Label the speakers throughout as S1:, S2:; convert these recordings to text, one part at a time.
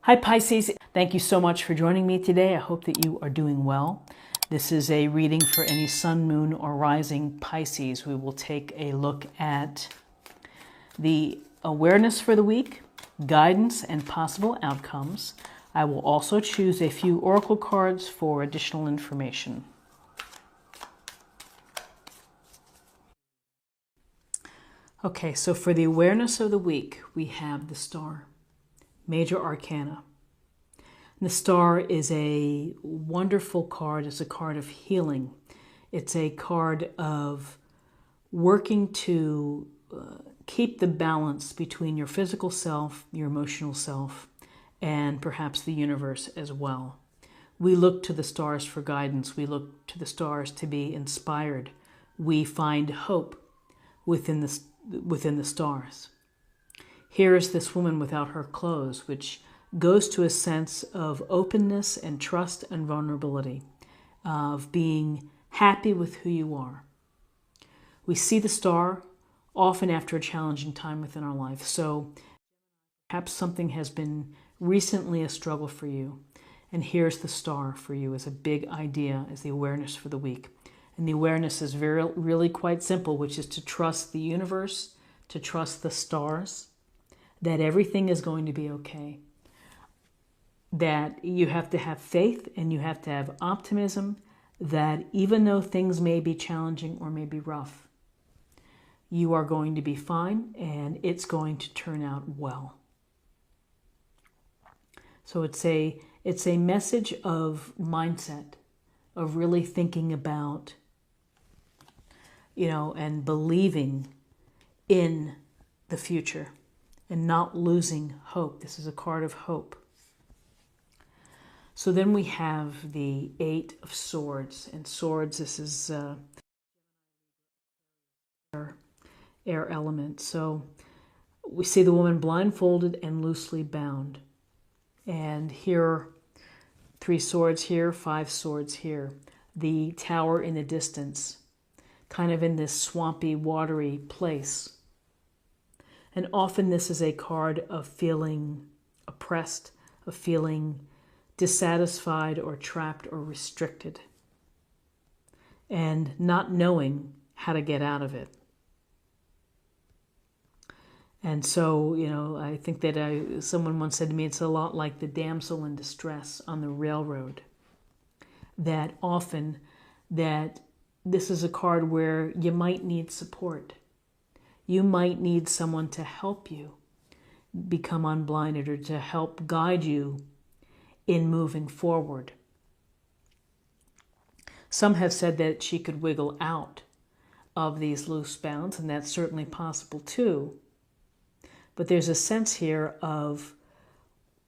S1: Hi Pisces, thank you so much for joining me today. I hope that you are doing well. This is a reading for any sun, moon, or rising Pisces. We will take a look at the awareness for the week, guidance, and possible outcomes. I will also choose a few oracle cards for additional information. Okay, so for the awareness of the week, we have the Star, Major Arcana. The Star is a wonderful card. It's a card of healing. It's a card of working to keep the balance between your physical self, your emotional self, and perhaps the universe as well. We look to the stars for guidance. We look to the stars to be inspired. We find hope within the stars. Here is this woman without her clothes, which goes to a sense of openness and trust and vulnerability, of being happy with who you are. We see the star often after a challenging time within our life. So perhaps something has been recently a struggle for you. And here's the star for you as a big idea, as the awareness for the week. And the awareness is really quite simple, which is to trust the universe, to trust the stars, that everything is going to be okay. That you have to have faith and you have to have optimism that even though things may be challenging or may be rough, you are going to be fine and it's going to turn out well. So it's a message of mindset, of really thinking about, and believing in the future and not losing hope. This is a card of hope. So then we have the Eight of Swords. And swords, this is air element. So we see the woman blindfolded and loosely bound. And here, 3 swords here, 5 swords here. The tower in the distance, kind of in this swampy, watery place. And often this is a card of feeling oppressed, of feeling dissatisfied or trapped or restricted, and not knowing how to get out of it. And so, I think that someone once said to me, it's a lot like the damsel in distress on the railroad. That often that this is a card where you might need support. You might need someone to help you become unblinded or to help guide you in moving forward. Some have said that she could wiggle out of these loose bounds, and that's certainly possible too. But there's a sense here of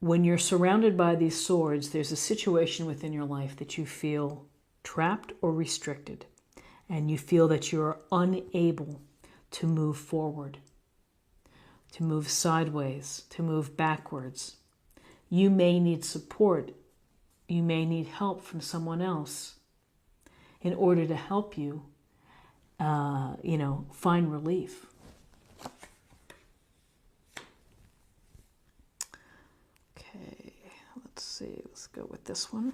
S1: when you're surrounded by these swords, there's a situation within your life that you feel trapped or restricted, and you feel that you're unable to move forward, to move sideways, to move backwards. You may need support. You may need help from someone else in order to help you, find relief. Okay, let's see. Let's go with this one.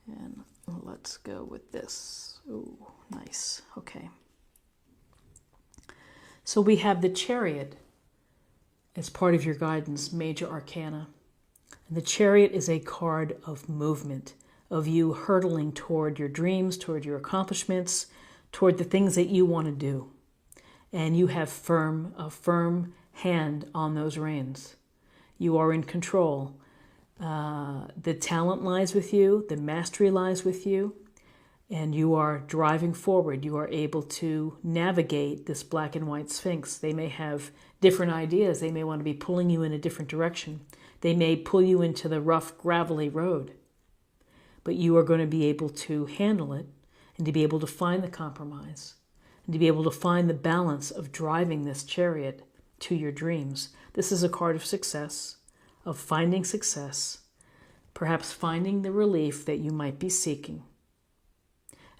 S1: And let's go with this. Ooh, nice. Okay. So we have the Chariot as part of your guidance, Major Arcana. And the Chariot is a card of movement, of you hurtling toward your dreams, toward your accomplishments, toward the things that you want to do. And you have a firm hand on those reins. You are in control. The talent lies with you, the mastery lies with you, and you are driving forward. You are able to navigate this black and white sphinx. They may have different ideas. They may want to be pulling you in a different direction. They may pull you into the rough, gravelly road. But you are going to be able to handle it and to be able to find the compromise and to be able to find the balance of driving this chariot to your dreams. This is a card of success, of finding success, perhaps finding the relief that you might be seeking.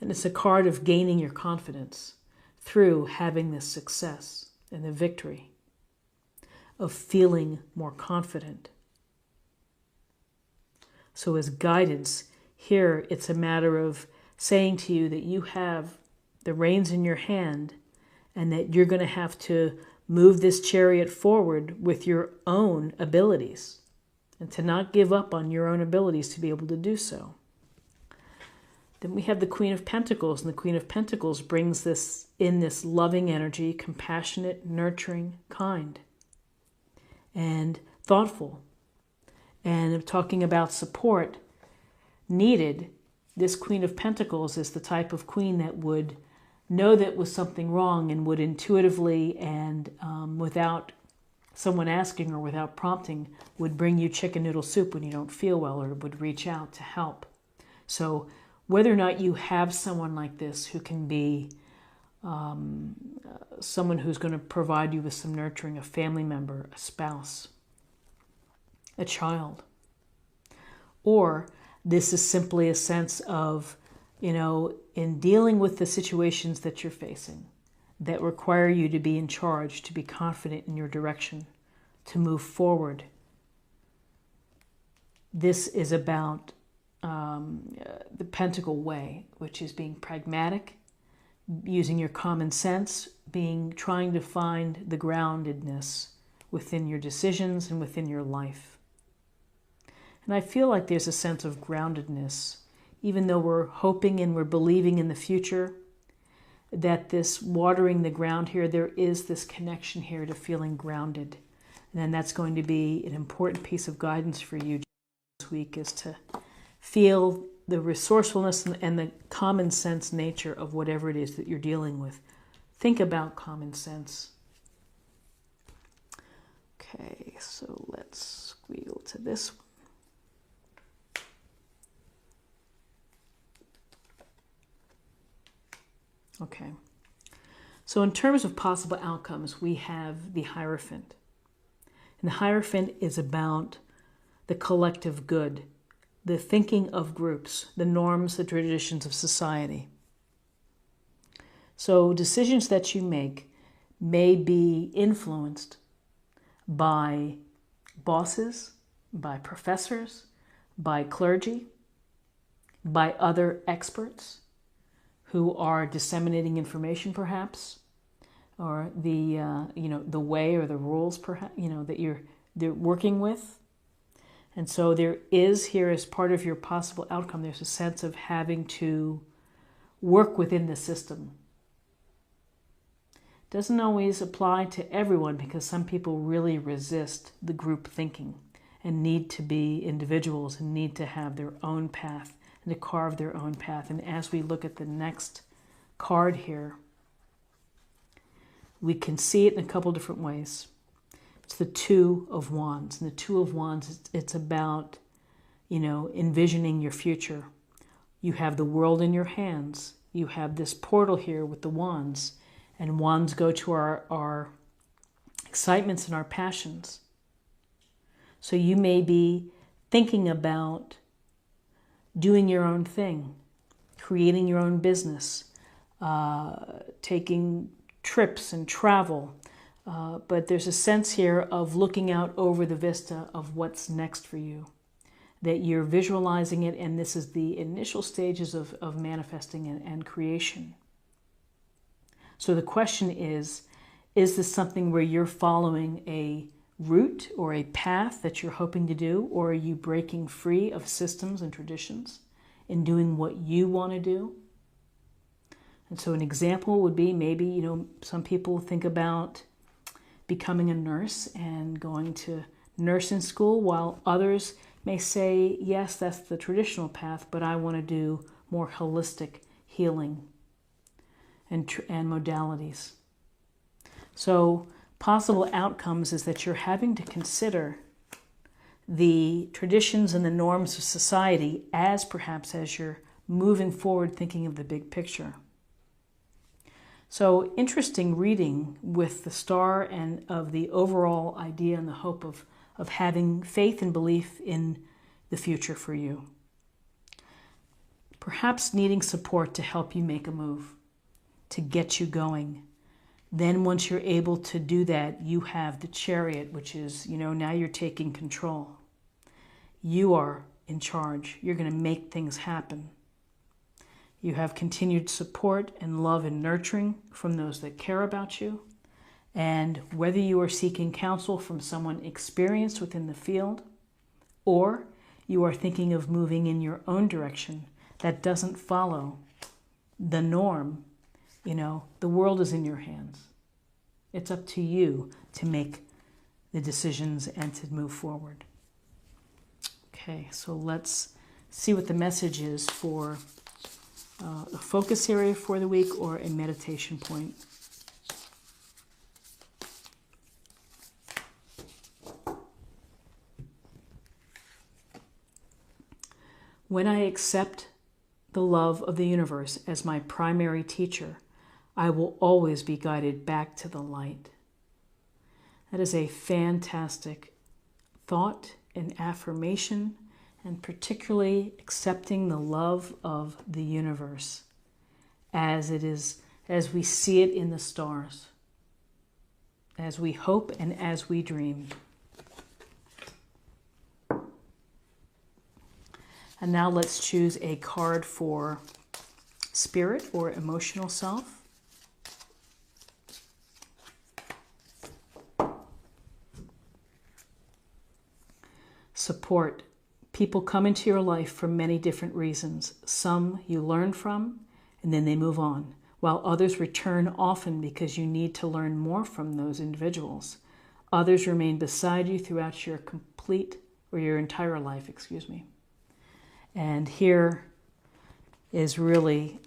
S1: And it's a card of gaining your confidence through having this success and the victory. of feeling more confident. So as guidance, here it's a matter of saying to you that you have the reins in your hand and that you're going to have to move this chariot forward with your own abilities and to not give up on your own abilities to be able to do so. Then we have the Queen of Pentacles, and the Queen of Pentacles brings this loving energy, compassionate, nurturing, kind, and thoughtful. And talking about support needed, this Queen of Pentacles is the type of queen that would know that was something wrong and would intuitively and without someone asking or without prompting, would bring you chicken noodle soup when you don't feel well, or would reach out to help. So whether or not you have someone like this who can be someone who's going to provide you with some nurturing, a family member, a spouse, a child, or this is simply a sense of, in dealing with the situations that you're facing that require you to be in charge, to be confident in your direction, to move forward. This is about the Pentacle way, which is being pragmatic, using your common sense, trying to find the groundedness within your decisions and within your life. And I feel like there's a sense of groundedness, even though we're hoping and we're believing in the future, that this watering the ground here, there is this connection here to feeling grounded. And then that's going to be an important piece of guidance for you this week, is to feel the resourcefulness and the common sense nature of whatever it is that you're dealing with. Think about common sense. Okay, so let's squeal to this one. Okay, so in terms of possible outcomes, we have the Hierophant. And the Hierophant is about the collective good, the thinking of groups, the norms, the traditions of society. So decisions that you make may be influenced by bosses, by professors, by clergy, by other experts who are disseminating information, perhaps, or the way or the rules, perhaps, that they're working with. And so there is here, as part of your possible outcome, there's a sense of having to work within the system. It doesn't always apply to everyone, because some people really resist the group thinking and need to be individuals and need to have their own path and to carve their own path. And as we look at the next card here, we can see it in a couple different ways. It's the Two of Wands. And the Two of Wands, it's about, envisioning your future. You have the world in your hands. You have this portal here with the wands. And wands go to our excitements and our passions. So you may be thinking about doing your own thing, creating your own business, taking trips and travel. But there's a sense here of looking out over the vista of what's next for you, that you're visualizing it, and this is the initial stages of manifesting and creation. So the question is this something where you're following a route or a path that you're hoping to do, or are you breaking free of systems and traditions and doing what you want to do? And so an example would be maybe, some people think about becoming a nurse and going to nursing school, while others may say, yes, that's the traditional path, but I want to do more holistic healing and modalities. So possible outcomes is that you're having to consider the traditions and the norms of society as you're moving forward, thinking of the big picture. So interesting reading with the star and of the overall idea and the hope of having faith and belief in the future for you. Perhaps needing support to help you make a move, to get you going, Then once you're able to do that, you have the Chariot, which is, now you're taking control. You are in charge. You're going to make things happen. You have continued support and love and nurturing from those that care about you. And whether you are seeking counsel from someone experienced within the field, or you are thinking of moving in your own direction that doesn't follow the norm, the world is in your hands. It's up to you to make the decisions and to move forward. Okay, so let's see what the message is for a focus area for the week or a meditation point. When I accept the love of the universe as my primary teacher, I will always be guided back to the light. That is a fantastic thought and affirmation, and particularly accepting the love of the universe as it is, as we see it in the stars, as we hope and as we dream. And now let's choose a card for spirit or emotional self. Support. People come into your life for many different reasons. Some you learn from and then they move on, while others return often because you need to learn more from those individuals. Others remain beside you throughout your entire life, And here is really,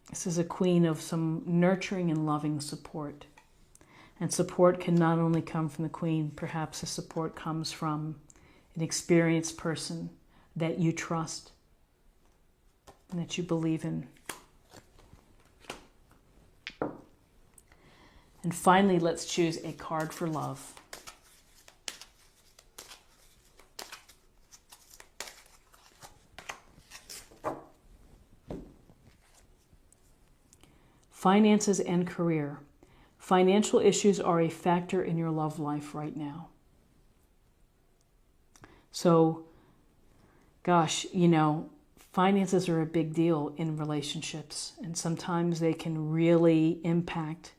S1: this is a queen of some nurturing and loving support. And support can not only come from the queen, perhaps the support comes from an experienced person that you trust and that you believe in. And finally, let's choose a card for love. Finances and career. Financial issues are a factor in your love life right now. So, gosh, finances are a big deal in relationships, and sometimes they can really impact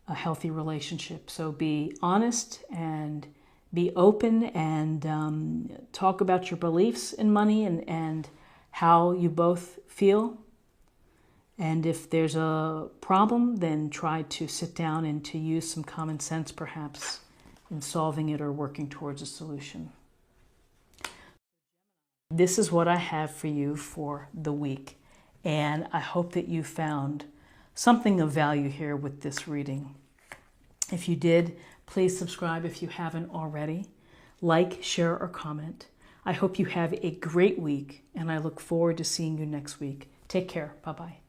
S1: a healthy relationship. So be honest and be open and talk about your beliefs in money and how you both feel. And if there's a problem, then try to sit down and to use some common sense, perhaps, in solving it or working towards a solution. This is what I have for you for the week. And I hope that you found something of value here with this reading. If you did, please subscribe if you haven't already. Like, share, or comment. I hope you have a great week, and I look forward to seeing you next week. Take care. Bye-bye.